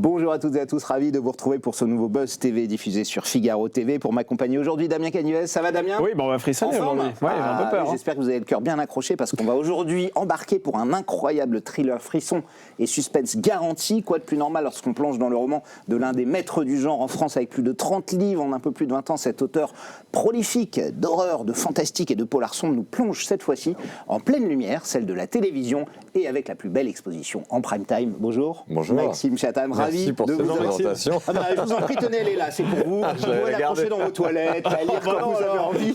Bonjour à toutes et à tous, ravi de vous retrouver pour ce nouveau Buzz TV diffusé sur Figaro TV. Pour m'accompagner aujourd'hui, Damien Cagnuez. Ça va, Damien? Oui, on va frissonner aujourd'hui. Ouais, j'ai un peu peur. J'espère que vous avez le cœur bien accroché parce qu'on va aujourd'hui embarquer pour un incroyable thriller frisson et suspense garanti. Quoi de plus normal lorsqu'on plonge dans le roman de l'un des maîtres du genre en France avec plus de 30 livres en un peu plus de 20 ans. Cet auteur prolifique d'horreur, de fantastique et de polar sombre nous plonge cette fois-ci en pleine lumière, celle de la télévision et avec la plus belle exposition en prime time. Bonjour. Bonjour. Maxime Chatham, ravi pour de cette vous présentation. je vous en prie, tenez, elle est là, c'est pour vous. Vous pouvez l'accrocher dans vos toilettes, à lire quand vous avez envie.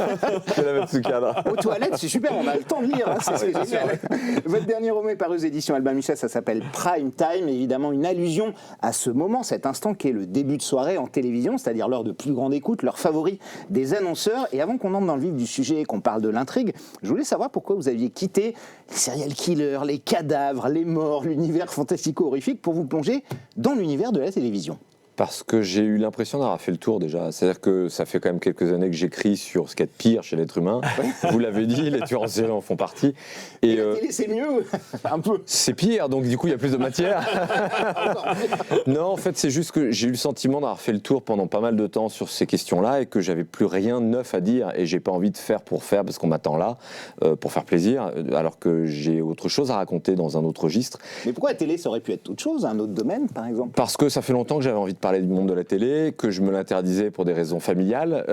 Je vais la mettre sous cadre. Aux toilettes, c'est super, on a le temps de lire, hein, c'est génial. Votre dernier roman est paru aux éditions Albin Michel, ça s'appelle Prime Time, évidemment une allusion à ce moment, cet instant qui est le début de soirée en télévision, c'est-à-dire l'heure de plus grande écoute, l'heure favori des annonceurs. Et avant qu'on entre dans le vif du sujet et qu'on parle de l'intrigue, je voulais savoir pourquoi vous aviez quitté les serial killers, les cadavres, les morts, l'univers fantastico-horrifique pour vous plonger dans l'univers de la télévision. Parce que j'ai eu l'impression d'avoir fait le tour déjà. C'est-à-dire que ça fait quand même quelques années que j'écris sur ce qu'il y a de pire chez l'être humain. Vous l'avez dit, les tueurs en série en font partie. Et la télé, c'est mieux, un peu. C'est pire, donc du coup, il y a plus de matière. Non, en fait, c'est juste que j'ai eu le sentiment d'avoir fait le tour pendant pas mal de temps sur ces questions-là et que j'avais plus rien de neuf à dire. Et j'ai pas envie de faire pour faire, parce qu'on m'attend là, pour faire plaisir, alors que j'ai autre chose à raconter dans un autre registre. Mais pourquoi la télé, ça aurait pu être autre chose, un autre domaine, par exemple? Parce que ça fait longtemps que j'avais envie de parler du monde de la télé, que je me l'interdisais pour des raisons familiales.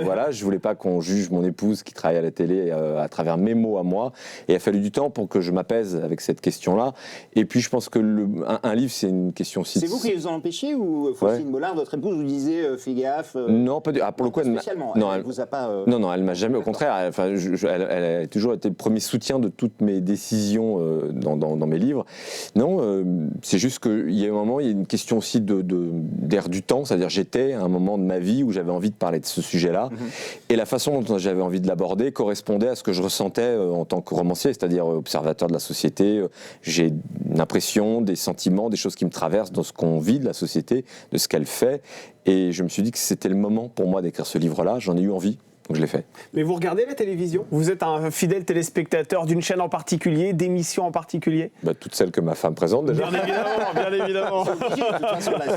Voilà, je voulais pas qu'on juge mon épouse qui travaille à la télé à travers mes mots à moi. Et il a fallu du temps pour que je m'apaise avec cette question-là. Et puis je pense que un livre, c'est une question aussi. C'est vous qui les en empêcé ou Faustine Bollard, votre épouse, vous disait fais gaffe? Non, pas du. Pour le coup, spécialement. Elle vous a pas. Non, elle m'a jamais. Au contraire, elle a toujours été le premier soutien de toutes mes décisions dans mes livres. Non, c'est juste qu'il y a un moment, il y a une question aussi d'air du temps, c'est-à-dire j'étais à un moment de ma vie où j'avais envie de parler de ce sujet-là, et la façon dont j'avais envie de l'aborder correspondait à ce que je ressentais en tant que romancier, c'est-à-dire observateur de la société. J'ai une impression, des sentiments, des choses qui me traversent dans ce qu'on vit de la société, de ce qu'elle fait, et je me suis dit que c'était le moment pour moi d'écrire ce livre-là, j'en ai eu envie. Donc je l'ai fait. Mais vous regardez la télévision? Vous êtes un fidèle téléspectateur d'une chaîne en particulier, d'émissions en particulier? Toutes celles que ma femme présente déjà. Bien évidemment.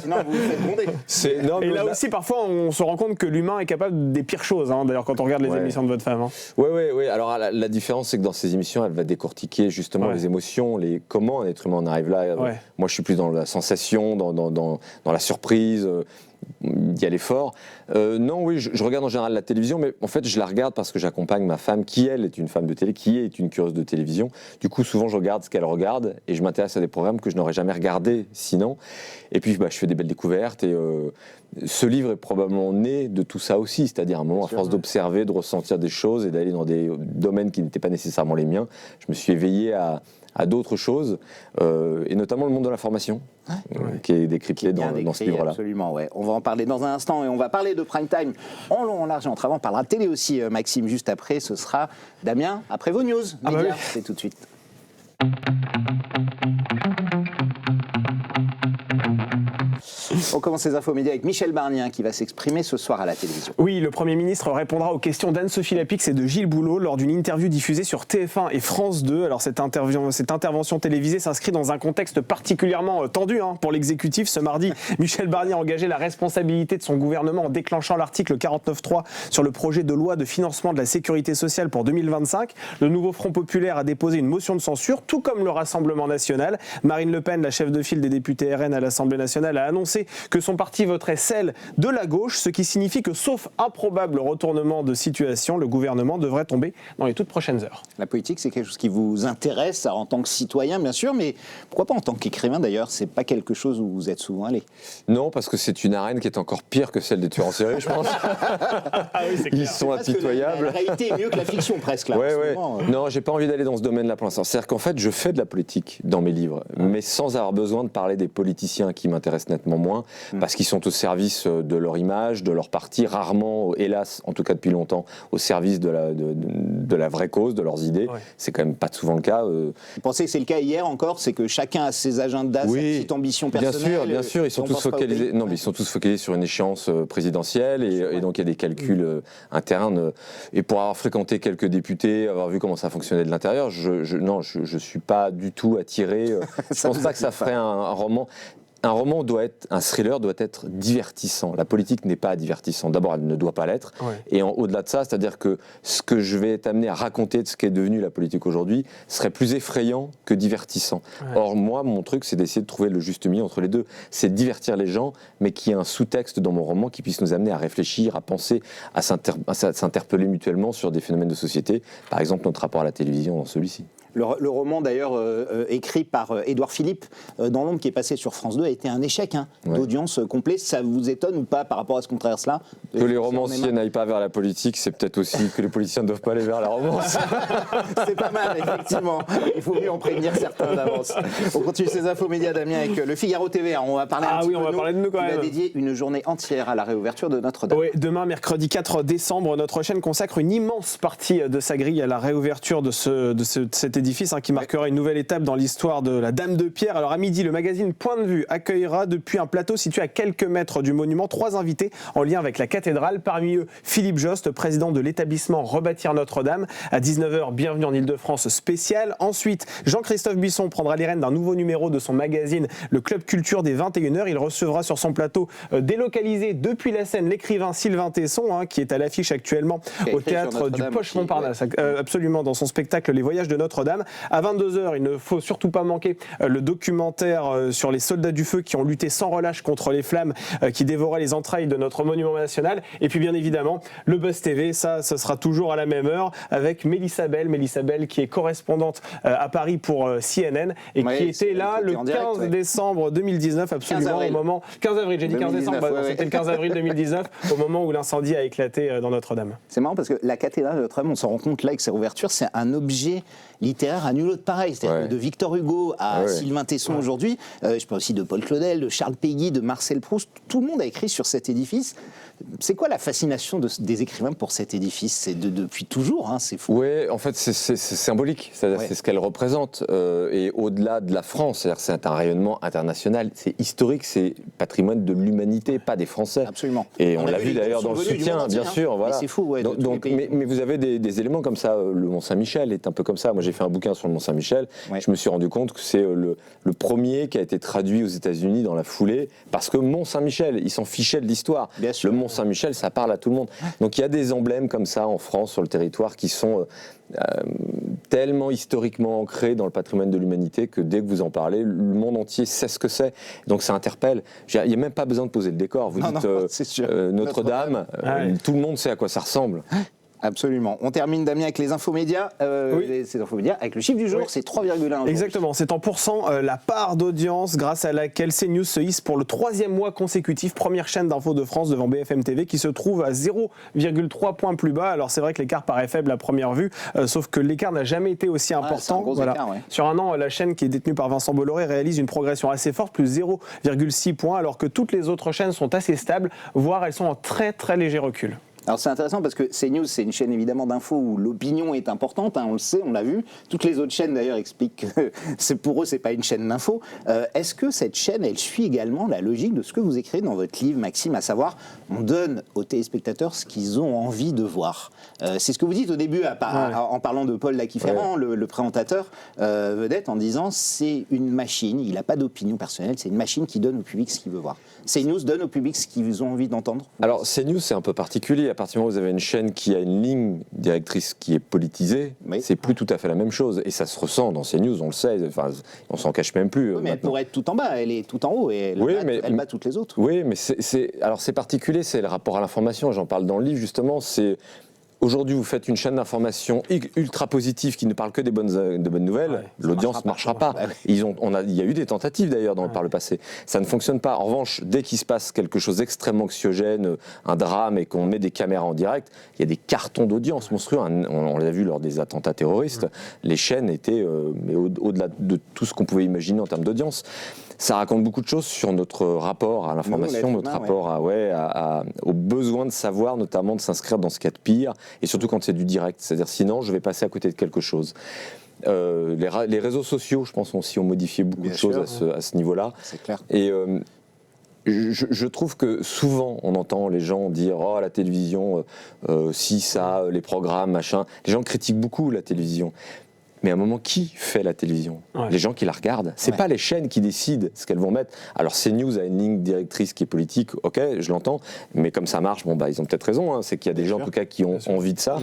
Sinon vous vous faites gronder. Et là aussi, parfois, on se rend compte que l'humain est capable des pires choses, d'ailleurs, quand on regarde les émissions de votre femme. Oui. Alors la différence, c'est que dans ces émissions, elle va décortiquer justement les émotions, comment un être humain en arrive là. Moi, je suis plus dans la sensation, dans la surprise. Il y a l'effort. Non, oui, je regarde en général la télévision, mais en fait, je la regarde parce que j'accompagne ma femme, qui elle est une femme de télé, qui est une curieuse de télévision. Du coup, souvent, je regarde ce qu'elle regarde et je m'intéresse à des programmes que je n'aurais jamais regardés sinon. Et puis, je fais des belles découvertes et ce livre est probablement né de tout ça aussi, c'est-à-dire à un moment, à force d'observer, de ressentir des choses et d'aller dans des domaines qui n'étaient pas nécessairement les miens, je me suis éveillé à d'autres choses, et notamment le monde de l'information, qui est décrypté dans ce livre-là. Absolument, ouais. On va en parler dans un instant, et on va parler de Prime Time en long, en large et en travers. On parlera de télé aussi, Maxime, juste après. Ce sera Damien, après vos news. Média, c'est tout de suite. On commence les infos médias avec Michel Barnier qui va s'exprimer ce soir à la télévision. Oui, le Premier ministre répondra aux questions d'Anne-Sophie Lapix et de Gilles Boulot lors d'une interview diffusée sur TF1 et France 2. Alors cette intervention télévisée s'inscrit dans un contexte particulièrement tendu pour l'exécutif. Ce mardi, Michel Barnier a engagé la responsabilité de son gouvernement en déclenchant l'article 49.3 sur le projet de loi de financement de la sécurité sociale pour 2025. Le nouveau Front populaire a déposé une motion de censure, tout comme le Rassemblement national. Marine Le Pen, la chef de file des députés RN à l'Assemblée nationale, a annoncé que son parti voterait celle de la gauche, ce qui signifie que, sauf improbable retournement de situation, le gouvernement devrait tomber dans les toutes prochaines heures. La politique, c'est quelque chose qui vous intéresse en tant que citoyen, bien sûr, mais pourquoi pas en tant qu'écrivain d'ailleurs? C'est pas quelque chose où vous êtes souvent allé? Non, parce que c'est une arène qui est encore pire que celle des tueurs en série, je pense. Ils sont impitoyables. La réalité est mieux que la fiction, presque. Là, Non, j'ai pas envie d'aller dans ce domaine-là pour l'instant. C'est-à-dire qu'en fait, je fais de la politique dans mes livres, mais sans avoir besoin de parler des politiciens qui m'intéressent nettement moins, parce qu'ils sont au service de leur image, de leur parti, rarement, hélas, en tout cas depuis longtemps, au service de la vraie cause, de leurs idées. C'est quand même pas souvent le cas. Vous pensez que c'est le cas hier encore? C'est que chacun a ses agendas, sa petite ambition personnelle? Bien sûr, ils sont tous focalisés. Non, mais ils sont tous focalisés sur une échance présidentielle et donc il y a des calculs internes. Et pour avoir fréquenté quelques députés, avoir vu comment ça fonctionnait de l'intérieur, je suis pas du tout attiré. Je pense pas que ça ferait un roman. un roman un thriller doit être divertissant. La politique n'est pas divertissante. D'abord, elle ne doit pas l'être. Ouais. Et au-delà de ça, c'est-à-dire que ce que je vais être amené à raconter de ce qu'est devenu la politique aujourd'hui serait plus effrayant que divertissant. Ouais. Or, moi, mon truc, c'est d'essayer de trouver le juste milieu entre les deux. C'est de divertir les gens, mais qu'il y ait un sous-texte dans mon roman qui puisse nous amener à réfléchir, à penser, à s'interpeller mutuellement sur des phénomènes de société. Par exemple, notre rapport à la télévision dans celui-ci. Le roman, d'ailleurs, écrit par Édouard Philippe, Dans l'ombre, qui est passé sur France 2, a été un échec d'audience complet. Ça vous étonne ou pas par rapport à ce qu'on traverse là? Que les romanciers n'aillent pas vers la politique, c'est peut-être aussi que les politiciens ne doivent pas aller vers la romance. C'est pas mal, effectivement. Il faut mieux en prévenir certains d'avance. On continue ces infos médias, Damien, avec le Figaro TV. On va parler on va parler de nous quand même. Il a dédié une journée entière à la réouverture de Notre-Dame. Oui, demain, mercredi 4 décembre, notre chaîne consacre une immense partie de sa grille à la réouverture de cet édifice qui marquera une nouvelle étape dans l'histoire de la Dame de Pierre. Alors à midi, le magazine Point de Vue accueillera depuis un plateau situé à quelques mètres du monument 3 invités en lien avec la cathédrale. Parmi eux, Philippe Jost, président de l'établissement Rebâtir Notre-Dame. À 19h, bienvenue en Ile-de-France spécial. Ensuite, Jean-Christophe Buisson prendra les rênes d'un nouveau numéro de son magazine, le Club Culture des 21h. Il recevra sur son plateau, délocalisé depuis la Seine, l'écrivain Sylvain Tesson, qui est à l'affiche actuellement au théâtre du Poche-Montparnasse. Absolument, dans son spectacle Les Voyages de Notre-Dame. À 22h, il ne faut surtout pas manquer le documentaire sur les soldats du feu qui ont lutté sans relâche contre les flammes qui dévoraient les entrailles de notre monument national. Et puis bien évidemment, le Buzz TV, ce sera toujours à la même heure avec Mélissa Bell qui est correspondante à Paris pour CNN et qui était là le 15 décembre 2019, absolument au moment... 15 avril, j'ai dit 15 décembre, c'était le 15 avril 2019, au moment où l'incendie a éclaté dans Notre-Dame. C'est marrant parce que la cathédrale de Notre-Dame, on s'en rend compte là avec ses ouvertures, c'est un objet littéraire à nul autre pareil, c'est-à-dire de Victor Hugo à Sylvain Tesson aujourd'hui, je parle aussi de Paul Claudel, de Charles Péguy, de Marcel Proust, tout le monde a écrit sur cet édifice. C'est quoi la fascination des écrivains pour cet édifice? C'est depuis toujours, c'est fou. Oui, en fait, c'est symbolique, c'est-à-dire c'est ce qu'elle représente, et au-delà de la France, c'est-à-dire c'est un rayonnement international, c'est historique, c'est patrimoine de l'humanité, pas des Français. Absolument. Et on l'a vu d'ailleurs dans le soutien, bien sûr. Voilà. C'est fou, mais vous avez des éléments comme ça, le Mont-Saint-Michel est un peu comme ça. Moi, j'ai fait un bouquin sur le Mont-Saint-Michel, je me suis rendu compte que c'est le premier qui a été traduit aux États-Unis dans la foulée, parce que Mont-Saint-Michel, ils s'en fichaient de l'histoire. Le Mont-Saint-Michel, ça parle à tout le monde. Donc il y a des emblèmes comme ça en France, sur le territoire, qui sont tellement historiquement ancrés dans le patrimoine de l'humanité que dès que vous en parlez, le monde entier sait ce que c'est. Donc ça interpelle. Il n'y a même pas besoin de poser le décor. Vous dites Notre-Dame, tout le monde sait à quoi ça ressemble. Absolument. On termine, Damien, avec les infomédias. Ces infomédias, avec le chiffre du jour, c'est 3,1. Exactement, c'est en pourcent la part d'audience grâce à laquelle CNews se hisse pour le 3e mois consécutif, première chaîne d'info de France devant BFM TV, qui se trouve à 0,3 points plus bas. Alors c'est vrai que l'écart paraît faible à première vue, sauf que l'écart n'a jamais été aussi important. Écart, Sur un an, la chaîne qui est détenue par Vincent Bolloré réalise une progression assez forte, plus 0,6 points, alors que toutes les autres chaînes sont assez stables, voire elles sont en très très léger recul. Alors c'est intéressant parce que CNews, c'est une chaîne évidemment d'infos où l'opinion est importante, on le sait, on l'a vu. Toutes les autres chaînes d'ailleurs expliquent que pour eux, c'est pas une chaîne d'infos. Est-ce que cette chaîne, elle suit également la logique de ce que vous écrivez dans votre livre, Maxime, à savoir, on donne aux téléspectateurs ce qu'ils ont envie de voir. C'est ce que vous dites au début en parlant de Paul Laquiferrand, le présentateur vedette, en disant c'est une machine, il n'a pas d'opinion personnelle, c'est une machine qui donne au public ce qu'il veut voir. CNews donne au public ce qu'ils ont envie d'entendre. Alors CNews, c'est un peu particulier. À partir du moment où vous avez une chaîne qui a une ligne directrice qui est politisée, c'est plus tout à fait la même chose. Et ça se ressent dans CNews, on le sait, on s'en cache même plus. Mais elle pourrait être tout en bas, elle est tout en haut et elle bat toutes les autres. Oui, mais c'est particulier, c'est le rapport à l'information, j'en parle dans le livre justement, c'est... Aujourd'hui, vous faites une chaîne d'information ultra positive qui ne parle que de bonnes nouvelles, l'audience ne marchera pas. Il y a eu des tentatives d'ailleurs par le passé. Ça ne fonctionne pas. En revanche, dès qu'il se passe quelque chose d'extrêmement anxiogène, un drame, et qu'on met des caméras en direct, il y a des cartons d'audience monstrueux. On l'a vu lors des attentats terroristes. Les chaînes étaient au-delà de tout ce qu'on pouvait imaginer en termes d'audience. Ça raconte beaucoup de choses sur notre rapport à l'information, notre rapport au besoin de savoir, notamment de s'inscrire dans ce qu'il y a de pire, et surtout quand c'est du direct. C'est-à-dire sinon, je vais passer à côté de quelque chose. Les réseaux sociaux, je pense, ont modifié beaucoup de choses à ce niveau-là. C'est clair. Et je trouve que souvent, on entend les gens dire « Oh, la télévision, si, ça, les programmes, machin ». Les gens critiquent beaucoup la télévision. Mais à un moment, qui fait la télévision ? Les gens qui la regardent. C'est pas les chaînes qui décident ce qu'elles vont mettre. Alors CNews a une ligne directrice qui est politique, ok, je l'entends, mais comme ça marche, bon, bah, ils ont peut-être raison, hein, c'est qu'il y a des gens en tout cas qui ont envie de ça.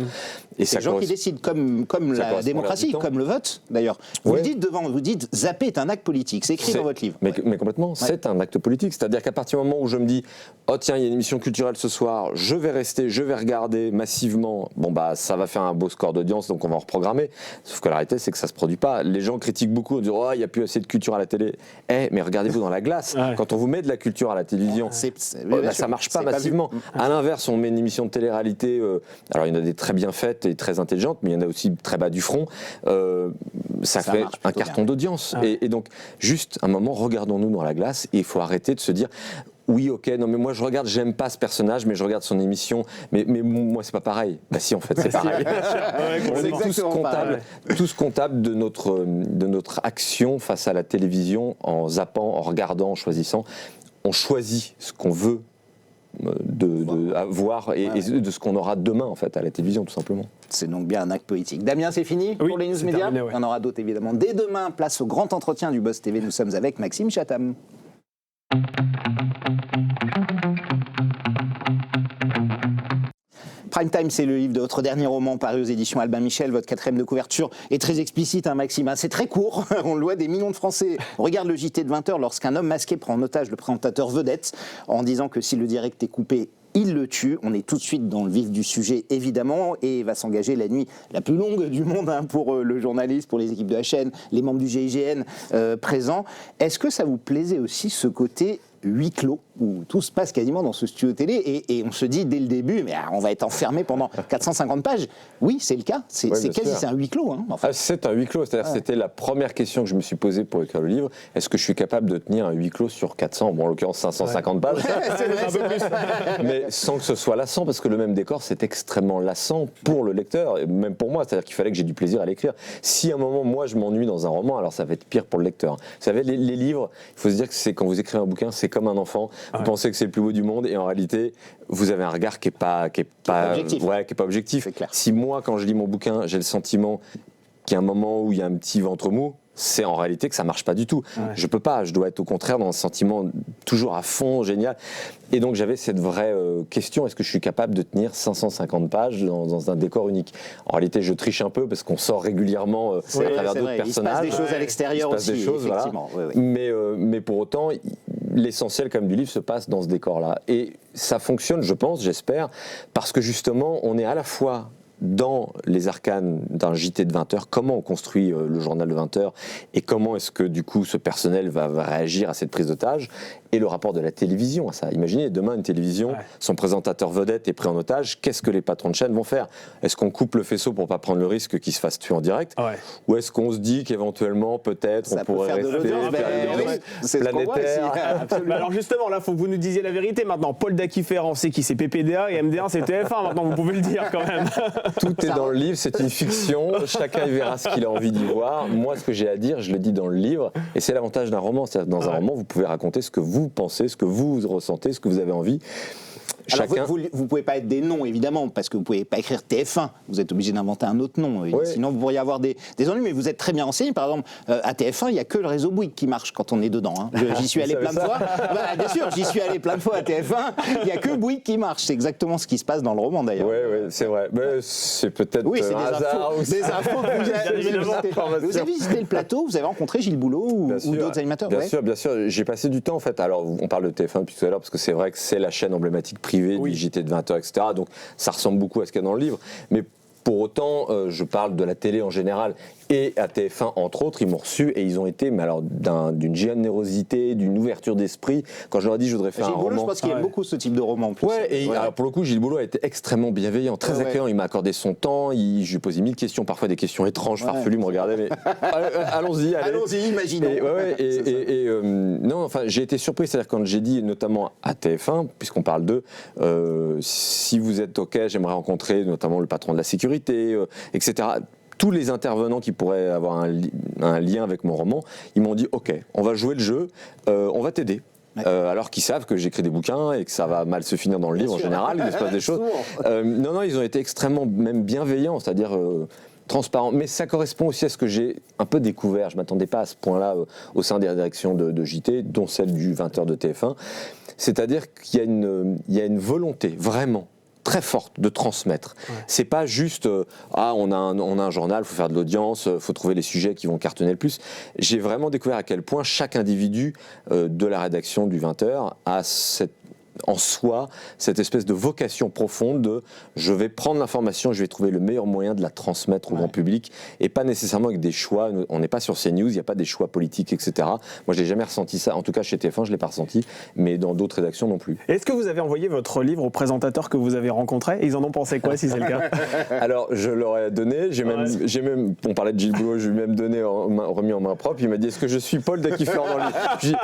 Et c'est les gens qui décident, comme la démocratie, comme le vote d'ailleurs. Vous le dites vous dites zapper est un acte politique, c'est écrit dans votre livre. Mais complètement, c'est un acte politique. C'est-à-dire qu'à partir du moment où je me dis, oh tiens, il y a une émission culturelle ce soir, je vais rester, je vais regarder massivement, bon bah ça va faire un beau score d'audience, donc on va en reprogrammer. Sauf que la réalité, c'est que ça se produit pas. Les gens critiquent beaucoup, on dit, oh, il n'y a plus assez de culture à la télé. Mais regardez-vous dans la glace. Quand on vous met de la culture à la télévision, ça marche pas massivement. À l'inverse, on met une émission de télé-réalité, alors il y en a des très bien faites et très intelligentes, mais il y en a aussi très bas du front. Ça fait un carton d'audience. Et donc, juste un moment, regardons-nous dans la glace et il faut arrêter de se dire. Oui, ok, non, mais moi je regarde, j'aime pas ce personnage, mais je regarde son émission, mais moi c'est pas pareil. Bah si, en fait, c'est pareil. On est tous comptables de notre action face à la télévision, en zappant, en regardant, en choisissant. On choisit ce qu'on veut voir et de ce qu'on aura demain, en fait, à la télévision, tout simplement. C'est donc bien un acte politique. Damien, c'est fini pour les news médias. Il y en aura d'autres, évidemment. Dès demain, place au grand entretien du Boss TV. Nous sommes avec Maxime Chatham. Prime Time, c'est le livre de votre dernier roman paru aux éditions Albin Michel. Votre 4e de couverture est très explicite, hein, Maxime. C'est très court. On le voit, des millions de Français regardent le JT de 20h lorsqu'un homme masqué prend en otage le présentateur vedette en disant que si le direct est coupé, il le tue. On est tout de suite dans le vif du sujet, évidemment, et va s'engager la nuit la plus longue du monde, hein, pour le journaliste, pour les équipes de la chaîne, les membres du GIGN présents. Est-ce que ça vous plaisait aussi, ce côté huis clos, où tout se passe quasiment dans ce studio télé, et on se dit dès le début, mais on va être enfermé pendant 450 pages. Oui, c'est le cas, c'est un huis clos. Hein, enfin. C'est un huis clos, c'est-à-dire c'était la première question que je me suis posée pour écrire le livre. Est-ce que je suis capable de tenir un huis clos sur 400, bon en l'occurrence 550 pages, c'est vrai. Mais sans que ce soit lassant, parce que le même décor, c'est extrêmement lassant pour le lecteur, et même pour moi, c'est-à-dire qu'il fallait que j'ai du plaisir à l'écrire. Si à un moment, moi, je m'ennuie dans un roman, alors ça va être pire pour le lecteur. Vous savez, les livres, il faut se dire que c'est quand vous écrivez un bouquin, c'est comme un enfant, vous pensez que c'est le plus beau du monde et en réalité vous avez un regard qui est pas objectif. Si moi quand je lis mon bouquin j'ai le sentiment qu'il y a un moment où il y a un petit ventre mou, c'est en réalité que ça marche pas du tout. Je peux pas, je dois être au contraire dans un sentiment toujours à fond, génial. Et donc j'avais cette vraie question, est-ce que je suis capable de tenir 550 pages dans un décor unique ? En réalité je triche un peu parce qu'on sort régulièrement à travers d'autres personnages. Il se passe des choses à l'extérieur aussi, effectivement. Voilà. Mais pour autant, l'essentiel quand même du livre se passe dans ce décor-là. Et ça fonctionne, je pense, j'espère, parce que justement on est à la fois dans les arcanes d'un JT de 20h, comment on construit le journal de 20h et comment est-ce que du coup ce personnel va réagir à cette prise d'otage, et le rapport de la télévision à ça. Imaginez demain une télévision, son présentateur vedette est pris en otage, qu'est-ce que les patrons de chaîne vont faire ? Est-ce qu'on coupe le faisceau pour pas prendre le risque qu'il se fasse tuer en direct ? Ou est-ce qu'on se dit qu'éventuellement peut-être ça on pourrait rester planétaire ? Alors justement, là, il faut que vous nous disiez la vérité maintenant. Paul Dacifer, on sait qui c'est PPDA, et MD1 c'est TF1, maintenant vous pouvez le dire quand même. Tout est dans le livre, c'est une fiction, chacun y verra ce qu'il a envie d'y voir. Moi, ce que j'ai à dire, je le dis dans le livre, et c'est l'avantage d'un roman. C'est-à-dire que dans un roman, vous pouvez raconter ce que vous pensez, ce que vous ressentez, ce que vous avez envie. Alors vous ne pouvez pas être des noms, évidemment, parce que vous ne pouvez pas écrire TF1. Vous êtes obligé d'inventer un autre nom. Sinon, vous pourriez avoir des ennuis, mais vous êtes très bien renseigné. Par exemple, à TF1, il n'y a que le réseau Bouygues qui marche quand on est dedans. Hein. J'y suis allé plein de fois. Bien sûr, j'y suis allé plein de fois à TF1. Il n'y a que Bouygues qui marche. C'est exactement ce qui se passe dans le roman, d'ailleurs. Oui, c'est vrai. Mais c'est peut-être c'est des infos que vous avez visité le plateau, vous avez rencontré Gilles Boulot ou d'autres animateurs. Bien sûr. J'ai passé du temps, en fait. Alors, on parle de TF1 depuis tout à l'heure, parce que c'est vrai que c'est la chaîne emblématique privée du JT de 20h, etc. Donc ça ressemble beaucoup à ce qu'il y a dans le livre. Mais pour autant, je parle de la télé en général. Et à TF1, entre autres, ils m'ont reçu et ils ont été, mais alors, d'une générosité, d'une ouverture d'esprit. Quand je leur ai dit, je voudrais faire un roman. Je pense qu'il aime beaucoup ce type de roman en plus. Alors pour le coup, Gilles Boulot a été extrêmement bienveillant, très accueillant. Il m'a accordé son temps. Je lui ai posé 1000 questions, parfois des questions étranges, farfelues. Me regardait, mais allons-y, imaginons. Non, enfin, j'ai été surpris. C'est-à-dire quand j'ai dit, notamment à TF1, puisqu'on parle d'eux, si vous êtes OK, j'aimerais rencontrer notamment le patron de la sécurité, etc. Tous les intervenants qui pourraient avoir un lien avec mon roman, ils m'ont dit OK, on va jouer le jeu, on va t'aider. Alors qu'ils savent que j'écris des bouquins et que ça va mal se finir dans le livre en général, il se passe des choses. Non, ils ont été extrêmement même bienveillants, c'est-à-dire transparent, mais ça correspond aussi à ce que j'ai un peu découvert. Je ne m'attendais pas à ce point-là au sein des rédactions de JT, dont celle du 20h de TF1. C'est-à-dire qu'il y a une volonté, vraiment, très forte de transmettre. Ouais. C'est pas juste on a un journal, il faut faire de l'audience, il faut trouver les sujets qui vont cartonner le plus. J'ai vraiment découvert à quel point chaque individu de la rédaction du 20h a en soi cette espèce de vocation profonde de je vais prendre l'information, je vais trouver le meilleur moyen de la transmettre au grand public, et pas nécessairement avec des choix. On n'est pas sur CNews, il n'y a pas des choix politiques, etc. Moi, je n'ai jamais ressenti ça, en tout cas chez TF1, je ne l'ai pas ressenti, mais dans d'autres rédactions non plus. Est-ce que vous avez envoyé votre livre aux présentateurs que vous avez rencontrés? Ils en ont pensé quoi, si c'est le cas? Alors, je leur ai donné, on parlait de Gilles Boulot, je lui ai même donné, remis en main propre. Il m'a dit, est-ce que je suis Paul de Kiefer dans le livre?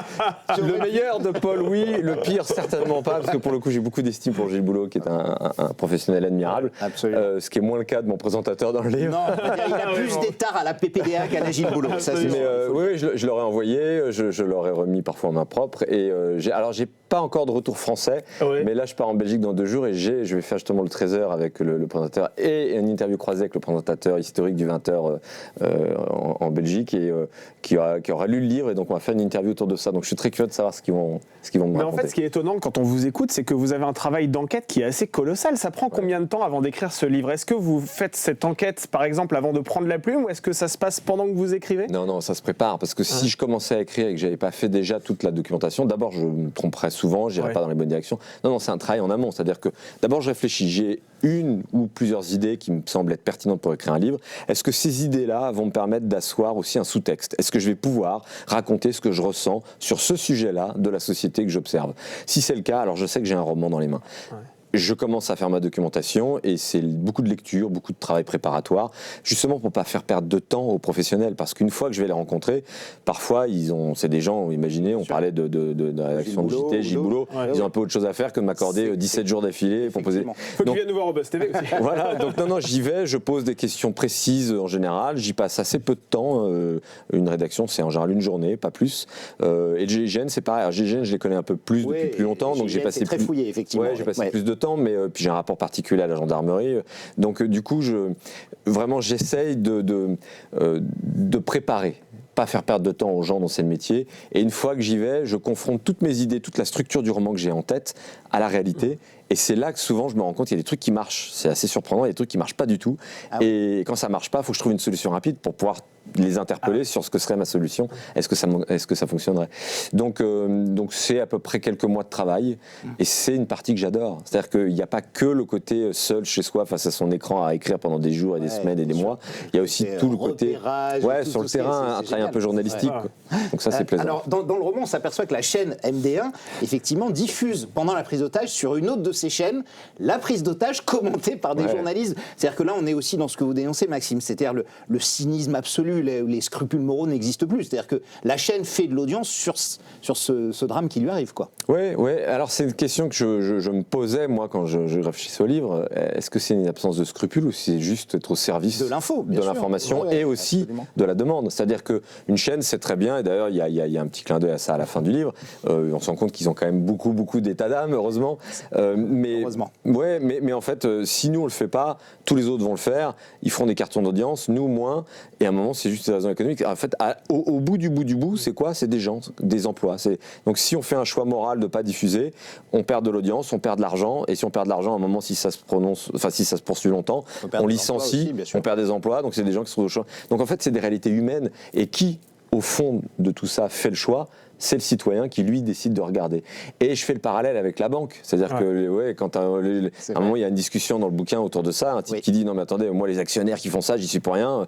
Le meilleur de Paul, oui, le pire, certainement pas, parce que pour le coup, j'ai beaucoup d'estime pour Gilles Boulot, qui est un professionnel admirable. Ce qui est moins le cas de mon présentateur dans le livre. Non, il a plus d'état à la PPDA qu'à la Gilles Boulot. Ça, oui, je leur ai envoyé, je leur ai remis parfois en main propre. Et j'ai pas encore de retour français, mais là, je pars en Belgique dans 2 jours et je vais faire justement le 13h avec le présentateur et une interview croisée avec le présentateur historique du 20h en Belgique, et qui aura lu le livre, et donc on va faire une interview autour de ça. Donc je suis très curieux de savoir ce qu'ils vont me raconter. Mais en fait, ce qui est étonnant quand on vous écoute, c'est que vous avez un travail d'enquête qui est assez colossal. Ça prend combien de temps avant d'écrire ce livre? Est-ce que vous faites cette enquête, par exemple, avant de prendre la plume, ou est-ce que ça se passe pendant que vous écrivez? Non, ça se prépare, parce que si je commençais à écrire et que j'avais pas fait déjà toute la documentation, d'abord je me tromperais souvent, j'irais pas dans les bonnes directions. Non, c'est un travail en amont, c'est-à-dire que d'abord je réfléchis, j'ai une ou plusieurs idées qui me semblent être pertinentes pour écrire un livre. Est-ce que ces idées-là vont me permettre d'asseoir aussi un sous-texte? Est-ce que je vais pouvoir raconter ce que je ressens sur ce sujet-là de la société que j'observe? Si c'est le cas, alors je sais que j'ai un roman dans les mains. Ouais. Je commence à faire ma documentation, et c'est beaucoup de lecture, beaucoup de travail préparatoire, justement pour pas faire perdre de temps aux professionnels, parce qu'une fois que je vais les rencontrer, parfois c'est des gens, imaginez, on parlait de la rédaction de JT, Gilles Boulot, ils ont un peu autre chose à faire que de m'accorder 17 jours d'affilée pour poser. Faut qu'ils viennent nous voir au Buzz TV aussi. Voilà, donc non, j'y vais, je pose des questions précises en général, j'y passe assez peu de temps. Une rédaction, c'est en général une journée, pas plus. Et le GIGN, c'est pareil. Alors, GIGN, je les connais un peu plus depuis plus longtemps, donc j'ai passé très fouillé, effectivement. Ouais, j'ai passé plus de temps, mais puis j'ai un rapport particulier à la gendarmerie. Donc du coup, vraiment, j'essaye de préparer, pas faire perdre de temps aux gens dont c'est le métier. Et une fois que j'y vais, je confronte toutes mes idées, toute la structure du roman que j'ai en tête à la réalité. Et c'est là que souvent je me rends compte qu'il y a des trucs qui marchent. C'est assez surprenant, il y a des trucs qui marchent pas du tout. Et quand ça marche pas, il faut que je trouve une solution rapide pour pouvoir les interpeller sur ce que serait ma solution. Est-ce que ça fonctionnerait? Donc c'est à peu près quelques mois de travail, et c'est une partie que j'adore. C'est-à-dire qu'il n'y a pas que le côté seul chez soi face à son écran à écrire pendant des jours et des semaines et des mois. Il y a aussi tout le côté sur le terrain, un travail un peu journalistique. Donc ça, c'est plaisant. Alors dans le roman, on s'aperçoit que la chaîne MD1 effectivement diffuse pendant la prise d'otage sur une autre de ces chaînes la prise d'otage commentée par des journalistes. C'est-à-dire que là, on est aussi dans ce que vous dénoncez, Maxime, c'est-à-dire le cynisme absolu, les scrupules moraux n'existent plus. C'est-à-dire que la chaîne fait de l'audience sur ce drame qui lui arrive, quoi. Oui. Alors c'est une question que je me posais, moi, quand je réfléchissais au livre. Est-ce que c'est une absence de scrupules, ou c'est juste être au service de l'info, de l'information, et aussi absolument de la demande? C'est-à-dire qu'une chaîne, c'est très bien, et d'ailleurs, il y a un petit clin d'œil à ça à la fin du livre. On se rend compte qu'ils ont quand même beaucoup d'état d'âme, heureusement. Heureusement. Mais en fait, si nous on le fait pas, tous les autres vont le faire. Ils feront des cartons d'audience, nous moins. Et à un moment, c'est juste des raisons économiques. En fait, au bout du bout, c'est quoi? C'est des gens, des emplois. Donc si on fait un choix moral de pas diffuser, on perd de l'audience, on perd de l'argent. Et si on perd de l'argent, à un moment, si ça se poursuit longtemps, on licencie, on perd des emplois. Donc c'est des gens qui se trouvent au choix. Donc en fait, c'est des réalités humaines. Et qui, au fond de tout ça, fait le choix? C'est le citoyen qui, lui, décide de regarder. Et je fais le parallèle avec la banque. C'est-à-dire que quand à un moment, il y a une discussion dans le bouquin autour de ça, un type qui dit « Non, mais attendez, moi, les actionnaires qui font ça, j'y suis pour rien,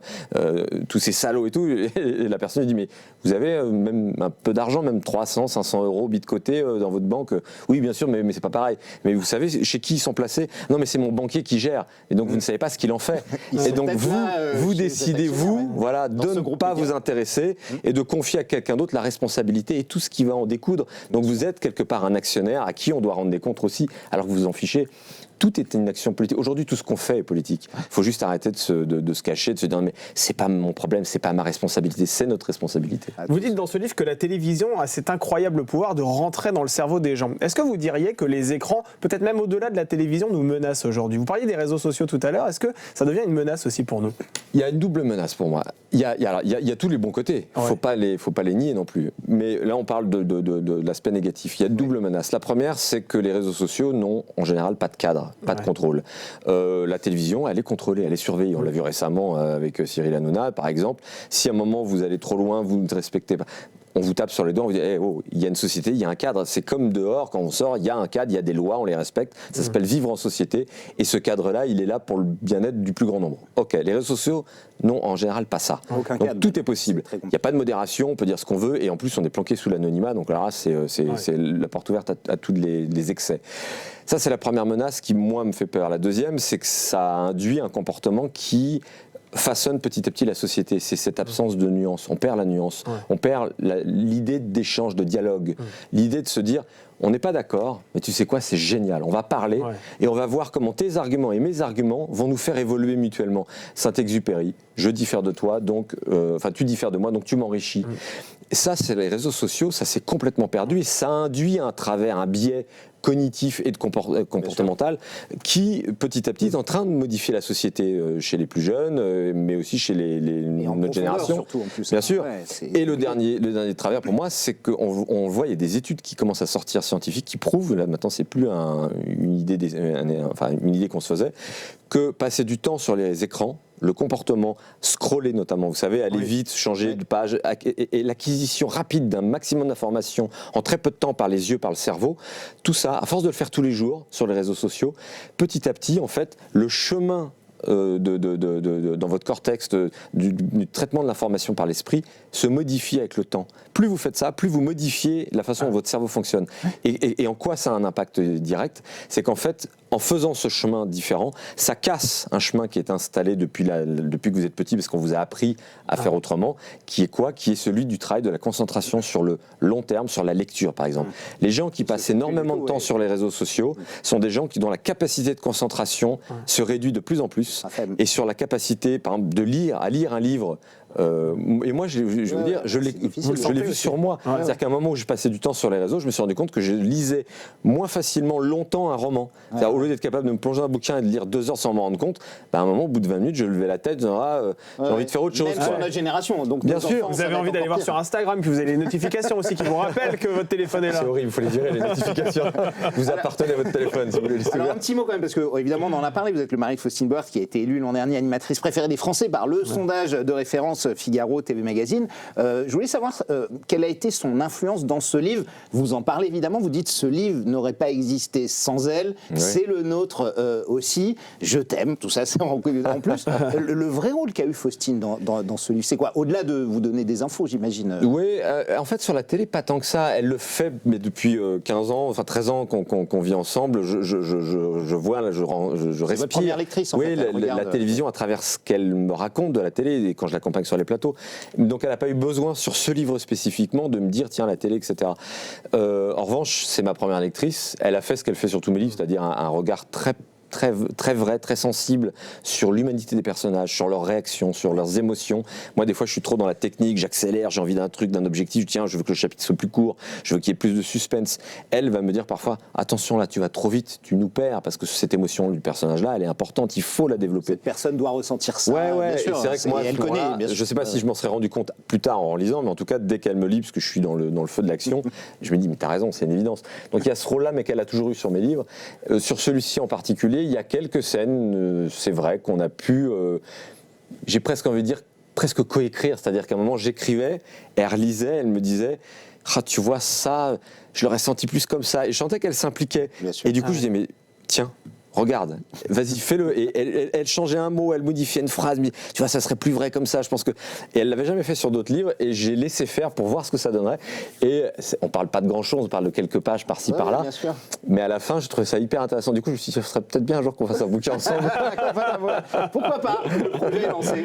tous ces salauds et tout. » Et la personne dit « Mais vous avez même un peu d'argent, même 300, 500 euros mis de côté dans votre banque ?» Oui, bien sûr, mais c'est pas pareil. Mais vous savez chez qui ils sont placés? Non, mais c'est mon banquier qui gère. Et donc, vous ne savez pas ce qu'il en fait. Et donc, vous décidez, de ne pas vous intéresser et de confier à quelqu'un d'autre la responsabilité et tout ce qui va en découdre. Donc vous êtes quelque part un actionnaire à qui on doit rendre des comptes aussi, alors que vous en fichez. tout est une action politique. Aujourd'hui, tout ce qu'on fait est politique. Il faut juste arrêter de se cacher, de se dire mais c'est pas mon problème, c'est pas ma responsabilité, c'est notre responsabilité. Vous dites dans ce livre que la télévision a cet incroyable pouvoir de rentrer dans le cerveau des gens. Est-ce que vous diriez que les écrans, peut-être même au-delà de la télévision, nous menacent aujourd'hui? Vous parliez des réseaux sociaux tout à l'heure. Est-ce que ça devient une menace aussi pour nous? Il y a une double menace pour moi. Il y a tous les bons côtés. Il faut pas les nier non plus. Mais là, on parle de l'aspect négatif. Il y a une double menace. La première, c'est que les réseaux sociaux n'ont en général pas de cadre, pas de contrôle. La télévision, elle est contrôlée, elle est surveillée. On l'a vu récemment avec Cyril Hanouna, par exemple. Si à un moment vous allez trop loin, vous ne respectez pas, on vous tape sur les doigts, on vous dit hey, oh, il y a une société, il y a un cadre. C'est comme dehors, quand on sort, il y a un cadre, il y a des lois, on les respecte. Ça s'appelle vivre en société. Et ce cadre-là, il est là pour le bien-être du plus grand nombre. Ok, les réseaux sociaux n'ont en général pas ça. Donc tout est possible. Il n'y a pas de modération, on peut dire ce qu'on veut. Et en plus, on est planqué sous l'anonymat. Donc là, c'est la porte ouverte à tous les excès. Ça, c'est la première menace qui, moi, me fait peur. La deuxième, c'est que ça induit un comportement qui façonne petit à petit la société. C'est cette absence de nuance. On perd la nuance. On perd l'idée d'échange, de dialogue. L'idée de se dire, on n'est pas d'accord, mais tu sais quoi, c'est génial. On va parler et on va voir comment tes arguments et mes arguments vont nous faire évoluer mutuellement. Saint-Exupéry, je diffère de toi, donc, tu diffères de moi, donc tu m'enrichis. Ça, c'est les réseaux sociaux, ça s'est complètement perdu et ça induit un travers, un biais cognitif et comportemental qui, petit à petit, est en train de modifier la société chez les plus jeunes, mais aussi chez notre génération. Surtout, en plus, bien sûr. Et le dernier travers, pour moi, c'est qu'on voit, il y a des études qui commencent à sortir scientifiques qui prouvent, là maintenant, c'est plus une idée qu'on se faisait, que passer du temps sur les écrans, le comportement, scroller notamment, vous savez, aller vite, changer de page, et l'acquisition rapide d'un maximum d'informations en très peu de temps par les yeux, par le cerveau, tout ça, à force de le faire tous les jours sur les réseaux sociaux, petit à petit, en fait, le chemin dans votre cortex du traitement de l'information par l'esprit se modifie avec le temps. Plus vous faites ça, plus vous modifiez la façon dont votre cerveau fonctionne. Et en quoi ça a un impact direct? C'est qu'en fait, en faisant ce chemin différent, ça casse un chemin qui est installé depuis que vous êtes petit, parce qu'on vous a appris à faire autrement, qui est quoi? Qui est celui du travail de la concentration sur le long terme, sur la lecture par exemple. Les gens qui passent énormément de temps sur les réseaux sociaux sont des gens dont la capacité de concentration se réduit de plus en plus, et sur la capacité, par exemple, à lire un livre. Et moi, je veux dire, je l'ai vu sur moi. C'est-à-dire qu'à un moment où je passais du temps sur les réseaux, je me suis rendu compte que je lisais moins facilement longtemps un roman. C'est-à-dire, au lieu d'être capable de me plonger dans un bouquin et de lire 2 heures sans m'en rendre compte, à un moment, au bout de 20 minutes, je levais la tête, j'ai envie de faire autre chose. Même sur notre génération. Donc bien sûr, vous avez envie d'aller voir sur Instagram, puis vous avez les notifications aussi qui vous rappellent que votre téléphone est là. C'est horrible, il faut les virer, les notifications. Vous appartenez à votre téléphone, si vous voulez les Alors, un petit mot quand même, parce que évidemment, on en a parlé, vous êtes le mari de Faustine Boerth, qui a été élue l'an dernier animatrice préférée des Français par le sondage de référence Figaro TV Magazine. Je voulais savoir quelle a été son influence dans ce livre. Vous en parlez évidemment, vous dites ce livre n'aurait pas existé sans elle, c'est le nôtre aussi. Je t'aime, tout ça, c'est en plus. Le vrai rôle qu'a eu Faustine dans ce livre, c'est quoi? Au-delà de vous donner des infos, j'imagine. Oui, en fait, sur la télé, pas tant que ça. Elle le fait, mais depuis 15 ans, enfin 13 ans qu'on vit ensemble, je vois, là, je respire. Votre première lectrice, en fait. La télévision, à travers ce qu'elle me raconte de la télé, et quand je l'accompagne sur les plateaux. Donc, elle n'a pas eu besoin, sur ce livre spécifiquement, de me dire, tiens, la télé, etc. En revanche, c'est ma première lectrice. Elle a fait ce qu'elle fait sur tous mes livres, c'est-à-dire un regard très vrai, très sensible sur l'humanité des personnages, sur leurs réactions, sur leurs émotions. Moi, des fois, je suis trop dans la technique, j'accélère, j'ai envie d'un truc, d'un objectif, tiens, je veux que le chapitre soit plus court, je veux qu'il y ait plus de suspense. Elle va me dire parfois, attention là, tu vas trop vite, tu nous perds, parce que cette émotion du personnage-là, elle est importante, il faut la développer. Cette personne doit ressentir ça. Ouais, bien sûr, c'est vrai que moi, elle connaît, bien sûr. Je sais pas si je m'en serais rendu compte plus tard en lisant, mais en tout cas, dès qu'elle me lit, parce que je suis dans le feu de l'action, je me dis, mais t'as raison, c'est une évidence. Donc il y a ce rôle-là, mais qu'elle a toujours eu sur mes livres. Sur celui-ci en particulier, il y a quelques scènes, c'est vrai qu'on a pu, j'ai presque envie de dire, presque coécrire, c'est-à-dire qu'à un moment j'écrivais, elle relisait, elle me disait, tu vois ça, je l'aurais senti plus comme ça, et je sentais qu'elle s'impliquait, et du coup je disais, mais tiens, regarde, vas-y, fais-le. Et elle changeait un mot, elle modifiait une phrase, mais tu vois, ça serait plus vrai comme ça, je pense que. Et elle l'avait jamais fait sur d'autres livres, et j'ai laissé faire pour voir ce que ça donnerait. Et on parle pas de grand-chose, on parle de quelques pages par-ci, par-là. Bien sûr. Mais à la fin, je trouvais ça hyper intéressant. Du coup, je me suis dit, ce serait peut-être bien un jour qu'on fasse un bouquin ensemble. Pourquoi pas? Le projet est lancé.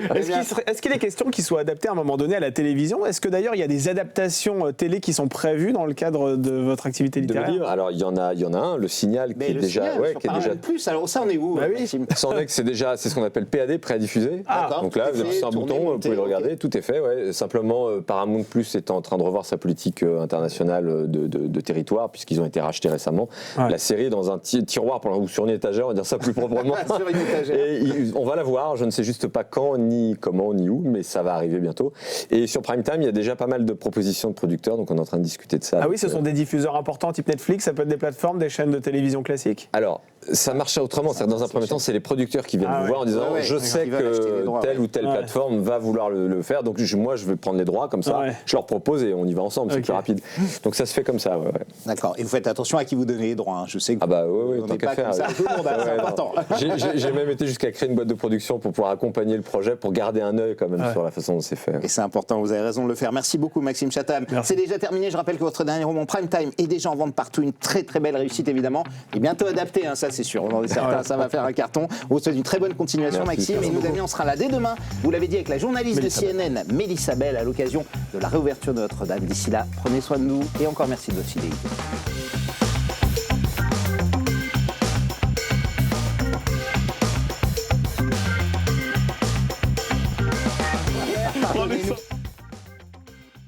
Est-ce qu'il est question qu'il soit adapté à un moment donné à la télévision? Est-ce que d'ailleurs il y a des adaptations télé qui sont prévues dans le cadre de votre activité littéraire? Alors il y en a un, Le Signal, qui est déjà plus. Alors ça, on est où, Maxime? Sans Next, c'est ce qu'on appelle PAD, prêt à diffuser. Donc là, vous appuyez sur un bouton, vous pouvez le regarder, tout est fait. Ouais. Simplement, Paramount Plus est en train de revoir sa politique internationale de territoire, puisqu'ils ont été rachetés récemment. Ouais. La série est dans un tiroir ou sur une étagère, on va dire ça plus proprement. Sur une étagère. Et on va la voir, je ne sais juste pas quand, ni comment, ni où, mais ça va arriver bientôt. Et sur Prime Time, il y a déjà pas mal de propositions de producteurs, donc on est en train de discuter de ça. Ah oui, ce sont des diffuseurs importants type Netflix, ça peut être des plateformes, des chaînes de télévision classiques? Alors, ça marche autrement. Dans un premier temps, c'est les producteurs qui viennent vous voir en disant je sais que telle ou telle plateforme va vouloir le faire, donc moi je vais prendre les droits comme ça, je leur propose et on y va ensemble, c'est plus rapide. Donc ça se fait comme ça. D'accord. Et vous faites attention à qui vous donnez les droits. Hein. Je sais que oui, tant qu'à faire. Tout le monde, c'est important. J'ai même été jusqu'à créer une boîte de production pour pouvoir accompagner le projet, pour garder un œil quand même sur la façon dont c'est fait. Et c'est important, vous avez raison de le faire. Merci beaucoup Maxime Chatham. C'est déjà terminé. Je rappelle que votre dernier roman Prime Time est déjà en vente partout. Une très très belle réussite évidemment. Et bientôt adapté, ça c'est sûr. On en est certain, ça va faire un carton. On vous souhaite une très bonne continuation, Maxime. Et nous, amis, on sera là dès demain. Vous l'avez dit, avec la journaliste de CNN, Mélissa Bell, à l'occasion de la réouverture de Notre-Dame. D'ici là, prenez soin de nous et encore merci de votre fidélité. Pardonnez-nous.